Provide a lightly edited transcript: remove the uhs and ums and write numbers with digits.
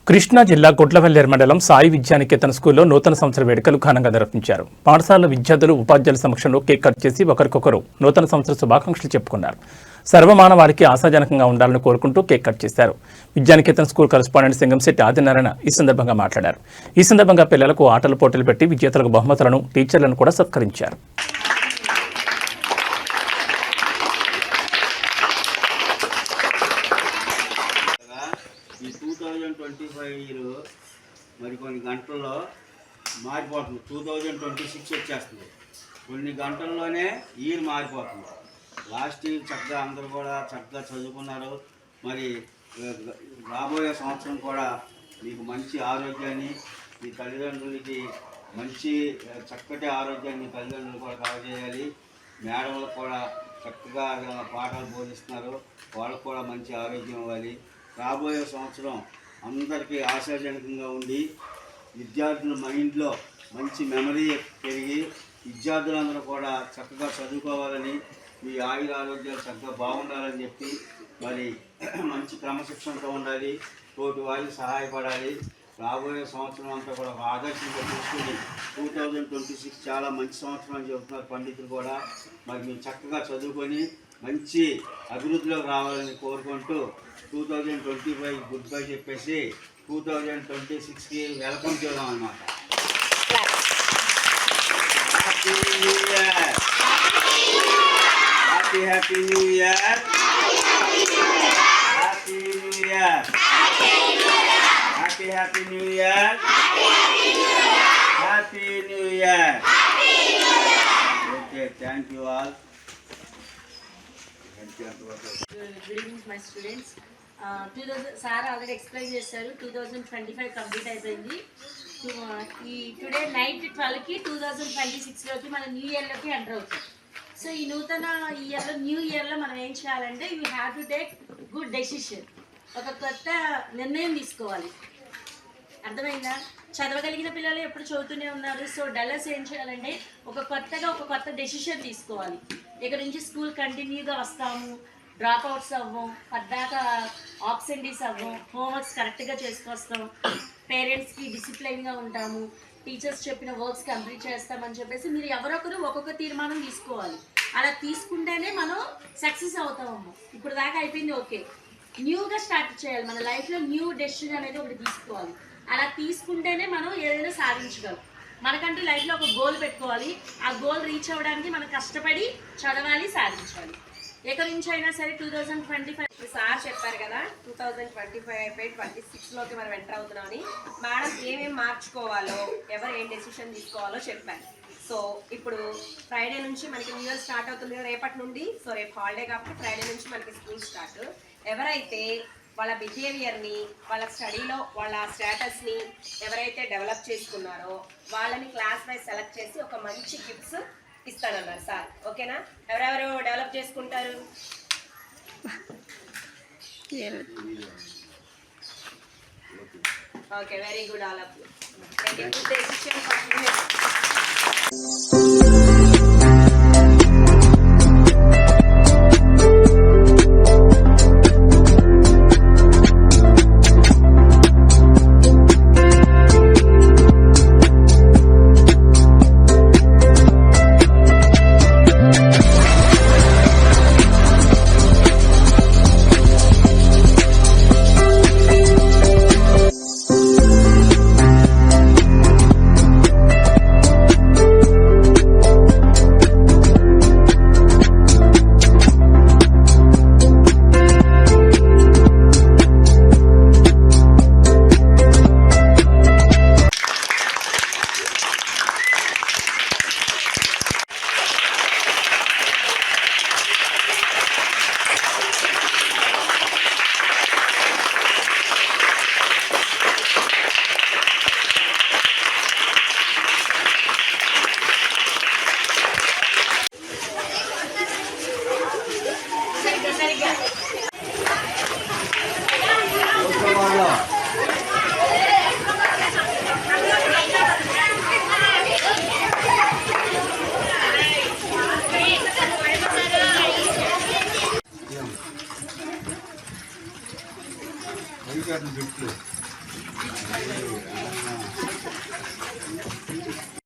కృష్ణా జిల్లా గుడ్లవల్లేరు మండలం సాయి విద్యానికేతన్ స్కూల్లో నూతన సంవత్సర వేడుకలు ఘనంగా నిర్వహించారు. పాఠశాల విద్యార్థులు ఉపాధ్యాయుల సమక్షంలో కేక్ కట్ చేసి ఒకరికొకరు నూతన సంవత్సర శుభాకాంక్షలు చెప్పుకున్నారు. సర్వమానవాళికి ఆశాజనకంగా ఉండాలని కోరుకుంటూ కేక్ కట్ చేశారు. విద్యానికేతన్ స్కూల్ కరెస్పాండెంట్ సింగంశెట్టి ఆదినారాయణ ఈ సందర్భంగా మాట్లాడారు. ఈ సందర్భంగా పిల్లలకు ఆటల పోటీలు పెట్టి విజేతలకు బహుమతులను, టీచర్లను కూడా సత్కరించారు. ఈ 2025 మరి కొన్ని గంటల్లో మారిపోతుంది. 2026 వచ్చేస్తుంది. కొన్ని గంటల్లోనే ఇయర్ మారిపోతుంది. లాస్ట్ ఇయర్ చక్కగా అందరూ కూడా చక్కగా చదువుకున్నారు. మరి రాబోయే సంవత్సరం కూడా మీకు మంచి ఆరోగ్యాన్ని, మీ తల్లిదండ్రులకి మంచి చక్కటి ఆరోగ్యాన్ని మీ తల్లిదండ్రులు కూడా కలగజేయాలి. మేడలకు కూడా చక్కగా పాఠాలు బోధిస్తున్నారు, వాళ్ళకు కూడా మంచి ఆరోగ్యం ఇవ్వాలి. రాబోయే సంవత్సరం అందరికీ ఆశాజనకంగా ఉండి విద్యార్థుల మైండ్లో మంచి మెమరీ పెరిగి విద్యార్థులందరూ కూడా చక్కగా చదువుకోవాలని, మీ ఆయుర ఆరోగ్యాలు చక్కగా బాగుండాలని చెప్పి మరి మంచి క్రమశిక్షణతో ఉండాలి, తోటి వారికి సహాయపడాలి. రాబోయే సంవత్సరం అంతా కూడా ఒక ఆదర్శంగా తీసుకుని 2026 చాలా మంచి సంవత్సరం అని చెబుతున్నారు పండితులు కూడా. మరి మీరు చక్కగా చదువుకొని మంచి అభివృద్ధిలోకి రావాలని కోరుకుంటూ 2025 గుడ్ బై చెప్పేసి 2026కి వెల్కమ్ చేద్దాం అన్నమాట. Happy new year, happy happy new year, happy new year, happy happy new year, happy new year. Okay, thank you all. Good evening my students. 2000 sir already explain చేశారు. 2025 complete అయిపోయింది. Today night 12కి 2026లోకి మన new ఇయర్లోకి enter అవుతాం. So ఈ నూతన ఇయర్లో new ఇయర్లో మనం ఏం చేయాలంటే you have to take good decision. ఒక కొత్త నిర్ణయం తీసుకోవాలి. అర్థమైందా? చదవగలిగిన పిల్లలు ఎప్పుడు చదువుతూనే ఉన్నారు. సో డల్లర్స్ ఏం చేయాలంటే ఒక కొత్త డెసిషన్ తీసుకోవాలి. ఇక్కడ నుంచి స్కూల్ కంటిన్యూగా వస్తాము, డ్రాప్ అవుట్స్ అవ్వం, పద్దాక ఆబ్సెంటీస్ అవ్వం, హోంవర్క్స్ కరెక్ట్గా చేసుకొస్తాం, పేరెంట్స్కి డిసిప్లైన్గా ఉంటాము, టీచర్స్ చెప్పిన వర్క్స్ కంప్లీట్ చేస్తామని చెప్పేసి మీరు ఎవరొకరు ఒక్కొక్క తీర్మానం తీసుకోవాలి. అలా తీసుకుంటేనే మనం సక్సెస్ అవుతామమ్మ. ఇప్పుడు దాకా అయిపోయింది, ఓకే. న్యూగా స్టార్ట్ చేయాలి. మన లైఫ్లో న్యూ డెసిషన్ అనేది ఒకటి తీసుకోవాలి. అలా తీసుకుంటేనే మనం ఏదైనా సాధించగలం. మనకంటూ లైఫ్లో ఒక గోల్ పెట్టుకోవాలి. ఆ గోల్ రీచ్ అవ్వడానికి మనం కష్టపడి చదవాలి, సాధించాలి. ఎక్కడి నుంచి అయినా సరే 2025 సార్ చెప్పారు కదా 2025 అయిపోయి 26లోకి మనం ఎంటర్ అవుతున్నామని. మేడం ఏమేమి మార్చుకోవాలో, ఎవరు ఏం డెసిషన్ తీసుకోవాలో చెప్పారు. సో ఇప్పుడు ఫ్రైడే నుంచి మనకి న్యూ ఇయర్ స్టార్ట్ అవుతుంది కదా, రేపటి నుండి. సో రేపు హాలిడే కాబట్టి ఫ్రైడే నుంచి మనకి స్కూల్ స్టార్ట్. ఎవరైతే వాళ్ళ బిహేవియర్ని, వాళ్ళ స్టడీలో వాళ్ళ స్టేటస్ని ఎవరైతే డెవలప్ చేసుకున్నారో వాళ్ళని క్లాస్ వైజ్ సెలెక్ట్ చేసి ఒక మంచి గిఫ్ట్స్ ఇస్తానన్నారు సార్. ఓకేనా? ఎవరెవరు డెవలప్ చేసుకుంటారు? Okay, very good all of you.